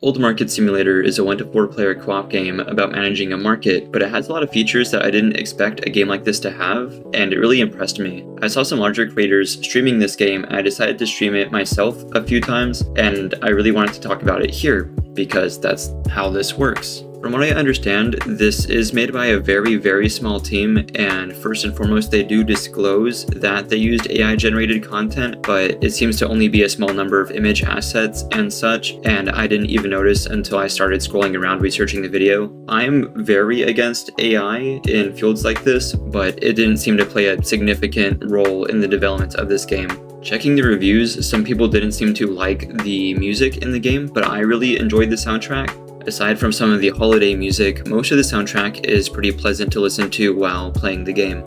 Old Market Simulator is a 1 to 4 player co-op game about managing a market, but it has a lot of features that I didn't expect a game like this to have, and it really impressed me. I saw some larger creators streaming this game, and I decided to stream it myself a few times, and I really wanted to talk about it here, because that's how this works. From what I understand, this is made by a very small team, and first and foremost they do disclose that they used AI-generated content, but it seems to only be a small number of image assets and such, and I didn't even notice until I started scrolling around researching the video. I'm very against AI in fields like this, but it didn't seem to play a significant role in the development of this game. Checking the reviews, some people didn't seem to like the music in the game, but I really enjoyed the soundtrack. Aside from some of the holiday music, most of the soundtrack is pretty pleasant to listen to while playing the game.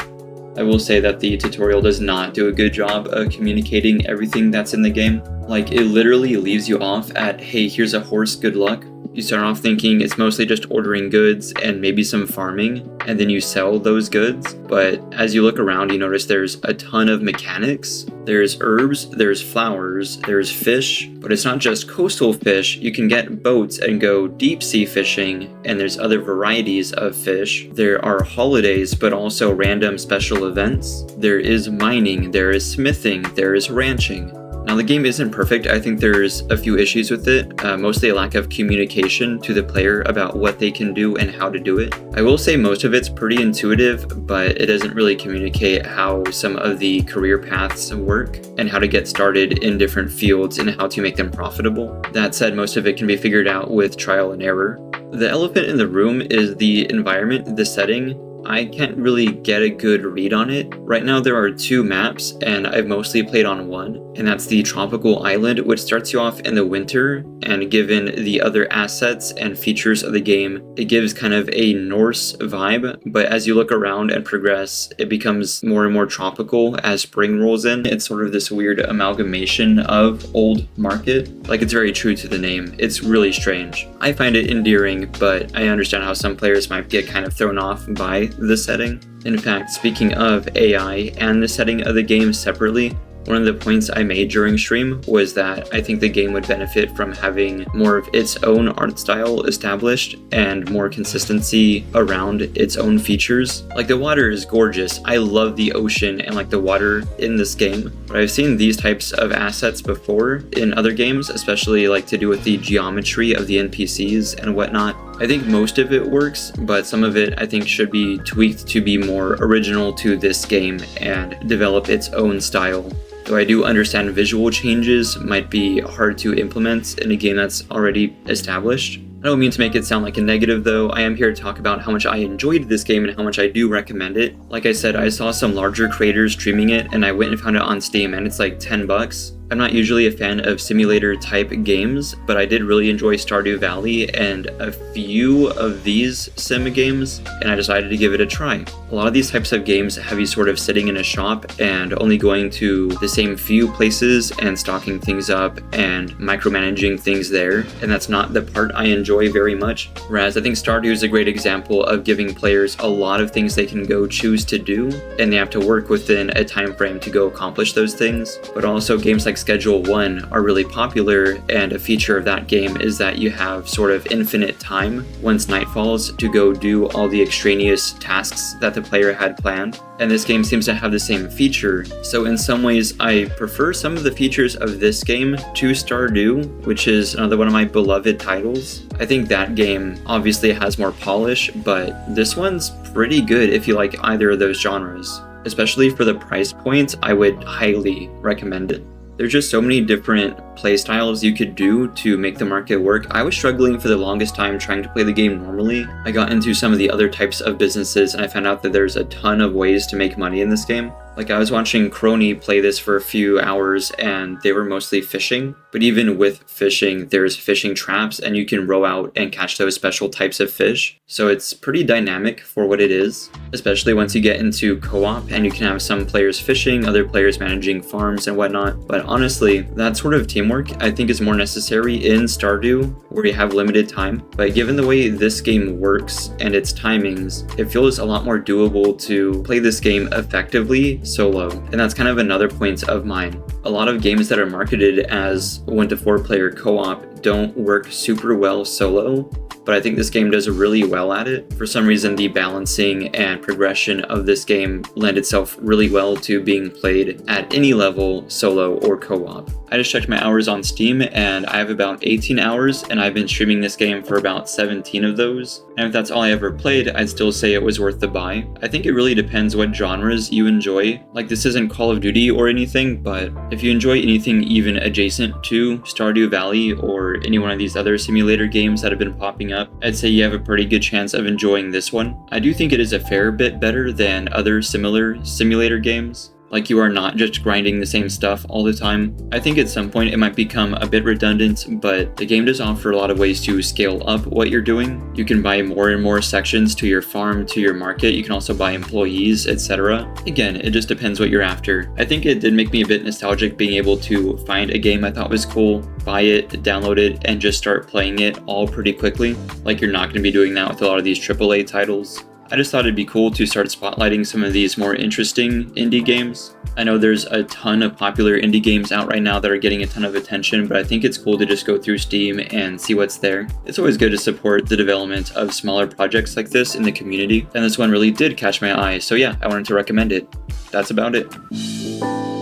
I will say that the tutorial does not do a good job of communicating everything that's in the game. Like, it literally leaves you off at, hey, here's a horse, good luck. You start off thinking it's mostly just ordering goods and maybe some farming, and then you sell those goods. But as you look around, you notice there's a ton of mechanics. There's herbs, there's flowers, there's fish, but it's not just coastal fish. You can get boats and go deep sea fishing, and there's other varieties of fish. There are holidays, but also random special events. There is mining, there is smithing, there is ranching. Now, the game isn't perfect. I think there's a few issues with it, mostly a lack of communication to the player about what they can do and how to do it. I will say most of it's pretty intuitive, but it doesn't really communicate how some of the career paths work and how to get started in different fields and how to make them profitable. That said, most of it can be figured out with trial and error. The elephant in the room is the environment, the setting. I can't really get a good read on it. Right now there are 2 maps, and I've mostly played on one, and that's the tropical island, which starts you off in the winter, and given the other assets and features of the game, it gives kind of a Norse vibe, but as you look around and progress, it becomes more and more tropical as spring rolls in. It's sort of this weird amalgamation of Old Market. Like, it's very true to the name. It's really strange. I find it endearing, but I understand how some players might get kind of thrown off by the setting. In fact, speaking of AI and the setting of the game separately, one of the points I made during stream was that I think the game would benefit from having more of its own art style established and more consistency around its own features. Like, the water is gorgeous. I love the ocean and like the water in this game, but I've seen these types of assets before in other games, especially like to do with the geometry of the NPCs and whatnot. I think most of it works, but some of it I think should be tweaked to be more original to this game and develop its own style. Though I do understand visual changes might be hard to implement in a game that's already established. I don't mean to make it sound like a negative though. I am here to talk about how much I enjoyed this game and how much I do recommend it. Like I said, I saw some larger creators streaming it, and I went and found it on Steam, and it's like $10. I'm not usually a fan of simulator type games, but I did really enjoy Stardew Valley and a few of these sim games, and I decided to give it a try. A lot of these types of games have you sort of sitting in a shop and only going to the same few places and stocking things up and micromanaging things there, and that's not the part I enjoy very much. Whereas I think Stardew is a great example of giving players a lot of things they can go choose to do, and they have to work within a time frame to go accomplish those things. But also games like Schedule 1 are really popular, and a feature of that game is that you have sort of infinite time once night falls to go do all the extraneous tasks that the player had planned. And this game seems to have the same feature. So in some ways, I prefer some of the features of this game to Stardew, which is another one of my beloved titles. I think that game obviously has more polish, but this one's pretty good if you like either of those genres. Especially for the price point, I would highly recommend it. There's just so many different playstyles you could do to make the market work. I was struggling for the longest time trying to play the game normally. I got into some of the other types of businesses, and I found out that there's a ton of ways to make money in this game. Like, I was watching Crony play this for a few hours, and they were mostly fishing. But even with fishing, there's fishing traps, and you can row out and catch those special types of fish. So it's pretty dynamic for what it is, especially once you get into co-op and you can have some players fishing, other players managing farms and whatnot. But honestly, that sort of teamwork I think is more necessary in Stardew, where you have limited time. But given the way this game works and its timings, it feels a lot more doable to play this game effectively solo. And that's kind of another point of mine. A lot of games that are marketed as 1 to 4 player co-op don't work super well solo, but I think this game does really well at it. For some reason, the balancing and progression of this game lend itself really well to being played at any level, solo or co-op. I just checked my hours on Steam and I have about 18 hours, and I've been streaming this game for about 17 of those. And if that's all I ever played, I'd still say it was worth the buy. I think it really depends what genres you enjoy. Like, this isn't Call of Duty or anything, but if you enjoy anything even adjacent to Stardew Valley or any one of these other simulator games that have been popping up, I'd say you have a pretty good chance of enjoying this one. I do think it is a fair bit better than other similar simulator games. Like, you are not just grinding the same stuff all the time. I think at some point it might become a bit redundant, but the game does offer a lot of ways to scale up what you're doing. You can buy more and more sections to your farm, to your market. You can also buy employees, etc. Again, it just depends what you're after. I think it did make me a bit nostalgic being able to find a game I thought was cool, buy it, download it, and just start playing it all pretty quickly. Like, you're not going to be doing that with a lot of these AAA titles. I just thought it'd be cool to start spotlighting some of these more interesting indie games. I know there's a ton of popular indie games out right now that are getting a ton of attention, but I think it's cool to just go through Steam and see what's there. It's always good to support the development of smaller projects like this in the community, and this one really did catch my eye, so yeah, I wanted to recommend it. That's about it.